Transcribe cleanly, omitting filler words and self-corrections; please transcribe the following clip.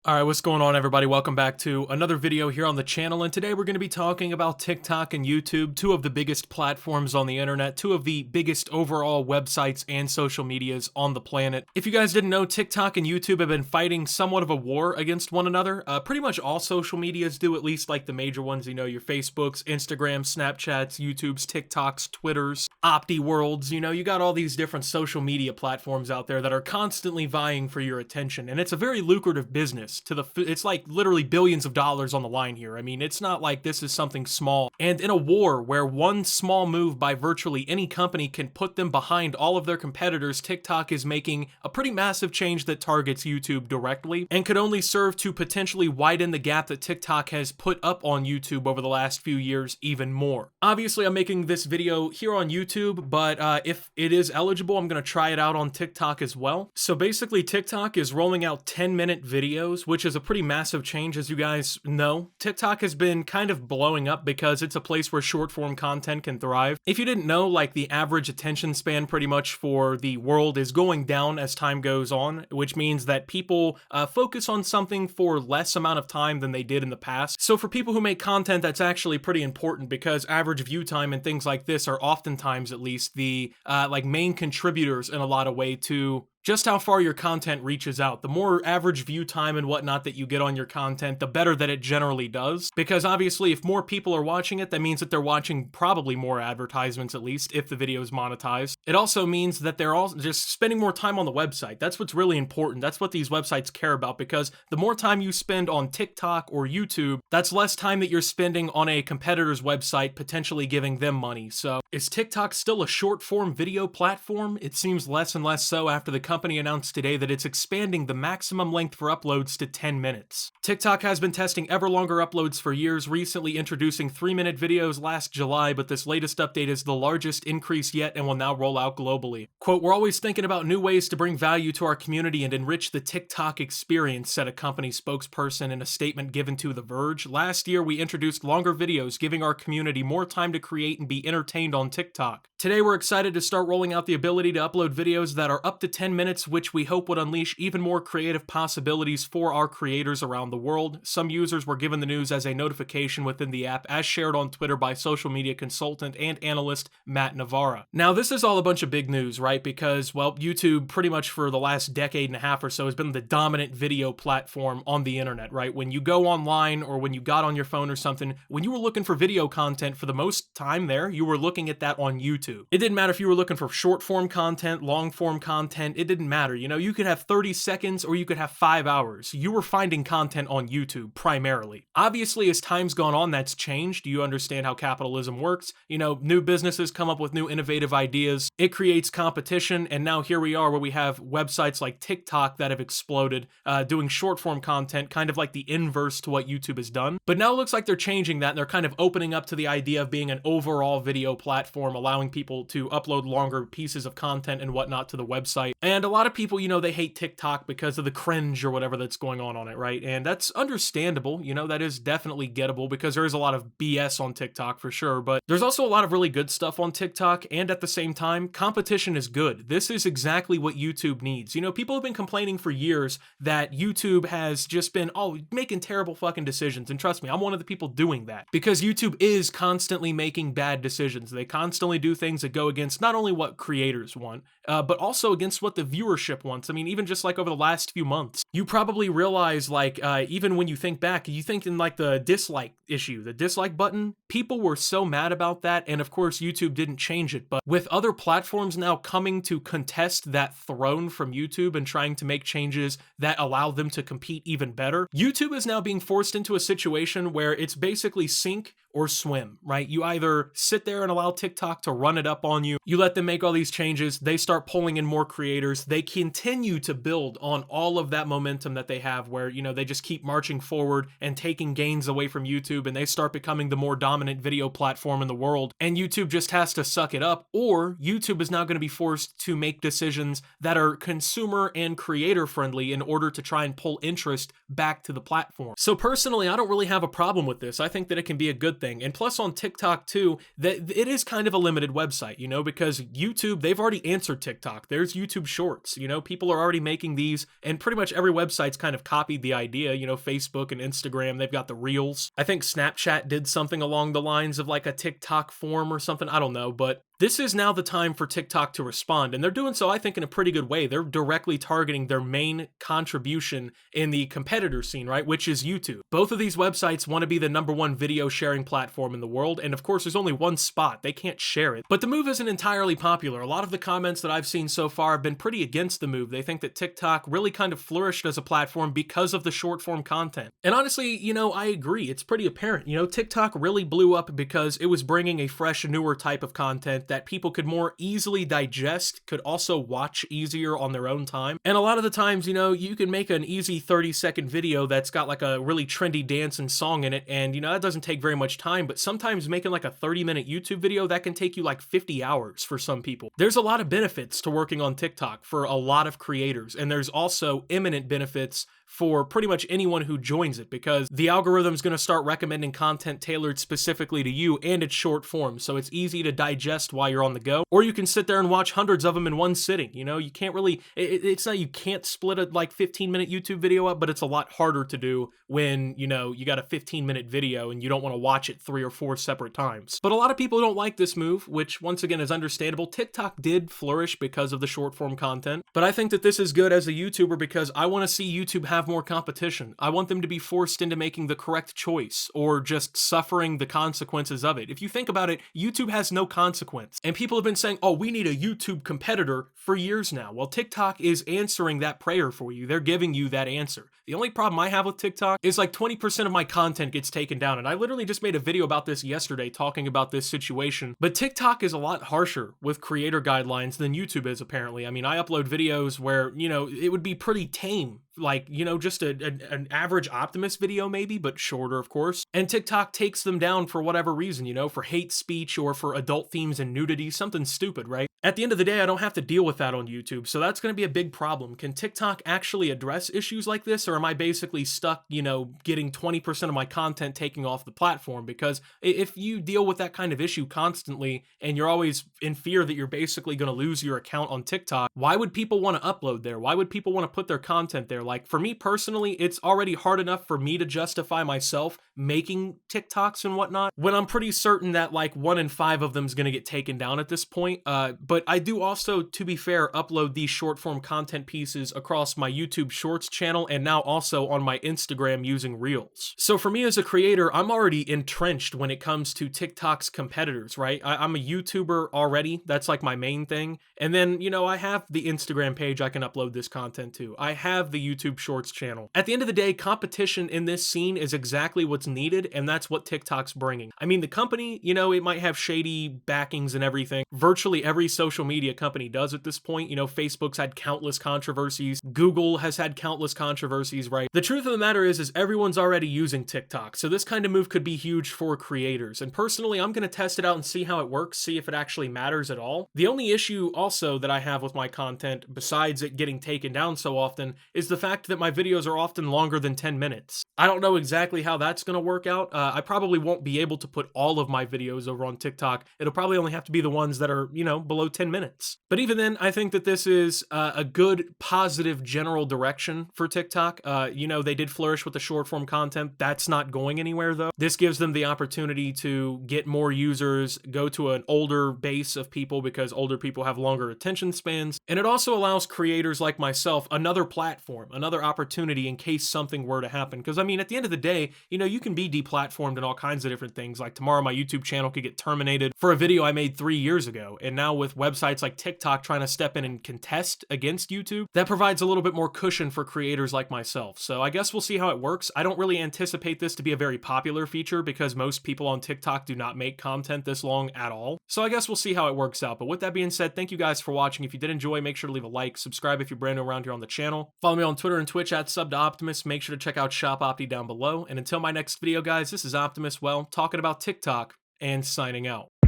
Alright, what's going on everybody? Welcome back to another video here on the channel, and today we're going to be talking about TikTok and YouTube, two of the biggest platforms on the internet, two of the biggest overall websites and social medias on the planet. If you guys didn't know, TikTok and YouTube have been fighting somewhat of a war against one another. Pretty much all social medias do, at least like the major ones, you know, your Facebooks, Instagrams, Snapchats, YouTubes, TikToks, Twitters, Opti-worlds, you know, you got all these different social media platforms out there that are constantly vying for your attention, and it's a very lucrative business. It's like literally billions of dollars on the line here. I mean, it's not like this is something small. And in a war where one small move by virtually any company can put them behind all of their competitors, TikTok is making a pretty massive change that targets YouTube directly and could only serve to potentially widen the gap that TikTok has put up on YouTube over the last few years even more. Obviously, I'm making this video here on YouTube, but if it is eligible, I'm going to try it out on TikTok as well. So basically, TikTok is rolling out 10-minute videos, which is a pretty massive change. As you guys know, TikTok has been kind of blowing up because it's a place where short form content can thrive. If you didn't know, like, the average attention span pretty much for the world is going down as time goes on, which means that people focus on something for less amount of time than they did in the past. So for people who make content, that's actually pretty important because average view time and things like this are oftentimes, at least, the like main contributors in a lot of way to just how far your content reaches out. The more average view time and whatnot that you get on your content, the better that it generally does. Because obviously, if more people are watching it, that means that they're watching probably more advertisements, at least, if the video is monetized. It also means that they're all just spending more time on the website. That's what's really important. That's what these websites care about, because the more time you spend on TikTok or YouTube, that's less time that you're spending on a competitor's website, potentially giving them money. So, is TikTok still a short-form video platform? It seems less and less so after the company announced today that it's expanding the maximum length for uploads to 10 minutes. TikTok has been testing ever longer uploads for years, recently introducing 3-minute videos last July, but this latest update is the largest increase yet and will now roll out globally. Quote, "We're always thinking about new ways to bring value to our community and enrich the TikTok experience," said a company spokesperson in a statement given to The Verge. "Last year, we introduced longer videos, giving our community more time to create and be entertained on TikTok. Today, we're excited to start rolling out the ability to upload videos that are up to 10 minutes, which we hope would unleash even more creative possibilities for our creators around the world." Some users were given the news as a notification within the app, as shared on Twitter by social media consultant and analyst Matt Navarra. Now, this is all a bunch of big news, right? Because, well, YouTube pretty much for the last decade and a half or so has been the dominant video platform on the internet, right? When you go online or when you got on your phone or something, when you were looking for video content for the most time there, you were looking at that on YouTube. It didn't matter if you were looking for short form content, long form content, it didn't matter. You know, you could have 30 seconds or you could have 5 hours. You were finding content on YouTube primarily. Obviously, as time's gone on, that's changed. You understand how capitalism works. You know, new businesses come up with new innovative ideas. It creates competition, and now here we are where we have websites like TikTok that have exploded, doing short form content, kind of like the inverse to what YouTube has done. But now it looks like they're changing that, and they're kind of opening up to the idea of being an overall video platform, allowing people to upload longer pieces of content and whatnot to the website. And a lot of people, you know, they hate TikTok because of the cringe or whatever that's going on it, right? And that's understandable. You know, that is definitely gettable because there is a lot of BS on TikTok for sure, but there's also a lot of really good stuff on TikTok, and at the same time, competition is good. This is exactly what YouTube needs. You know, people have been complaining for years that YouTube has just been, making terrible fucking decisions, and trust me, I'm one of the people doing that, because YouTube is constantly making bad decisions. They constantly do things that go against not only what creators want, but also against what the viewership wants. I mean, even just like over the last few months, you probably realize, like, even when you think back, you think in like the dislike issue, the dislike button, people were so mad about that, and of course YouTube didn't change it. But with other platforms now coming to contest that throne from YouTube and trying to make changes that allow them to compete even better, YouTube is now being forced into a situation where it's basically sink or swim, right? You either sit there and allow TikTok to run it up on you, you let them make all these changes, they start pulling in more creators, they continue to build on all of that momentum that they have where, you know, they just keep marching forward and taking gains away from YouTube, and they start becoming the more dominant video platform in the world, and YouTube just has to suck it up, or YouTube is now going to be forced to make decisions that are consumer and creator friendly in order to try and pull interest back to the platform. So personally, I don't really have a problem with this. I think that it can be a good thing. And plus on TikTok too, that it is kind of a limited website, you know, because YouTube, they've already answered TikTok. There's YouTube Shorts, you know, people are already making these, and pretty much everyone every website's kind of copied the idea. You know, Facebook and Instagram, they've got the Reels. I think Snapchat did something along the lines of like a TikTok form or something. I don't know, but this is now the time for TikTok to respond, and they're doing so, I think, in a pretty good way. They're directly targeting their main contribution in the competitor scene, right, which is YouTube. Both of these websites want to be the #1 video sharing platform in the world, and of course, there's only one spot. They can't share it. But the move isn't entirely popular. A lot of the comments that I've seen so far have been pretty against the move. They think that TikTok really kind of flourished as a platform because of the short form content. And honestly, you know, I agree. It's pretty apparent. You know, TikTok really blew up because it was bringing a fresh, newer type of content that people could more easily digest, could also watch easier on their own time. And a lot of the times, you know, you can make an easy 30-second video that's got like a really trendy dance and song in it, and you know, that doesn't take very much time, but sometimes making like a 30-minute YouTube video, that can take you like 50 hours for some people. There's a lot of benefits to working on TikTok for a lot of creators, and there's also imminent benefits for pretty much anyone who joins it, because the algorithm's going to start recommending content tailored specifically to you, and it's short form, so it's easy to digest while you're on the go, or you can sit there and watch hundreds of them in one sitting. You know, you can't really, it's not, you can't split a like 15-minute YouTube video up, but it's a lot harder to do when, you know, you got a 15-minute video and you don't want to watch it 3 or 4 separate times. But a lot of people don't like this move, which once again is understandable. TikTok did flourish because of the short form content, but I think that this is good as a YouTuber because I want to see YouTube have more competition. I want them to be forced into making the correct choice or just suffering the consequences of it. If you think about it, YouTube has no consequence. And people have been saying, oh, we need a YouTube competitor for years now. Well, TikTok is answering that prayer for you. They're giving you that answer. The only problem I have with TikTok is like 20% of my content gets taken down. And I literally just made a video about this yesterday talking about this situation. But TikTok is a lot harsher with creator guidelines than YouTube is, apparently. I mean, I upload videos where, you know, it would be pretty tame, like, you know, just an average Optimus video maybe, but shorter, of course. And TikTok takes them down for whatever reason, you know, for hate speech or for adult themes and nudity, something stupid, right? At the end of the day, I don't have to deal with that on YouTube, so that's going to be a big problem. Can TikTok actually address issues like this, or am I basically stuck, you know, getting 20% of my content taking off the platform? Because if you deal with that kind of issue constantly and you're always in fear that you're basically going to lose your account on TikTok, why would people want to upload there? Why would people want to put their content there? Like, for me personally, it's already hard enough for me to justify myself making TikToks and whatnot, when I'm pretty certain that like 1 in 5 of them is going to get taken down at this point. But I do also, to be fair, upload these short form content pieces across my YouTube Shorts channel and now also on my Instagram using Reels. So for me as a creator, I'm already entrenched when it comes to TikTok's competitors, right? I'm a YouTuber already. That's like my main thing. And then, you know, I have the Instagram page I can upload this content to. I have the YouTube Shorts channel. At the end of the day, competition in this scene is exactly what's needed, and that's what TikTok's bringing. I mean, the company, you know, it might have shady backings and everything. Virtually every social media company does at this point. You know, Facebook's had countless controversies. Google has had countless controversies, right? The truth of the matter is everyone's already using TikTok, so this kind of move could be huge for creators. And personally, I'm going to test it out and see how it works, see if it actually matters at all. The only issue also that I have with my content, besides it getting taken down so often, is the fact that my videos are often longer than 10 minutes. I don't know exactly how that's going to work out. I probably won't be able to put all of my videos over on TikTok. It'll probably only have to be the ones that are, you know, below 10 minutes. But even then, I think that this is a good, positive, general direction for TikTok. You know, they did flourish with the short form content. That's not going anywhere, though. This gives them the opportunity to get more users, go to an older base of people because older people have longer attention spans. And it also allows creators like myself another platform, another opportunity in case something were to happen. Because, I mean, at the end of the day, you know, you can be deplatformed and all kinds of different things. Like tomorrow, my YouTube channel could get terminated for a video I made 3 years ago. And now with websites like TikTok trying to step in and contest against YouTube, that provides a little bit more cushion for creators like myself. So I guess we'll see how it works. I don't really anticipate this to be a very popular feature because most people on TikTok do not make content this long at all. So I guess we'll see how it works out. But with that being said, thank you guys for watching. If you did enjoy, make sure to leave a like, subscribe if you're brand new around here on the channel. Follow me on Twitter and Twitch at @SubToOptimus. Make sure to check out Shop Opti down below. And until my next video, guys, this is Optimus, well, talking about TikTok and signing out.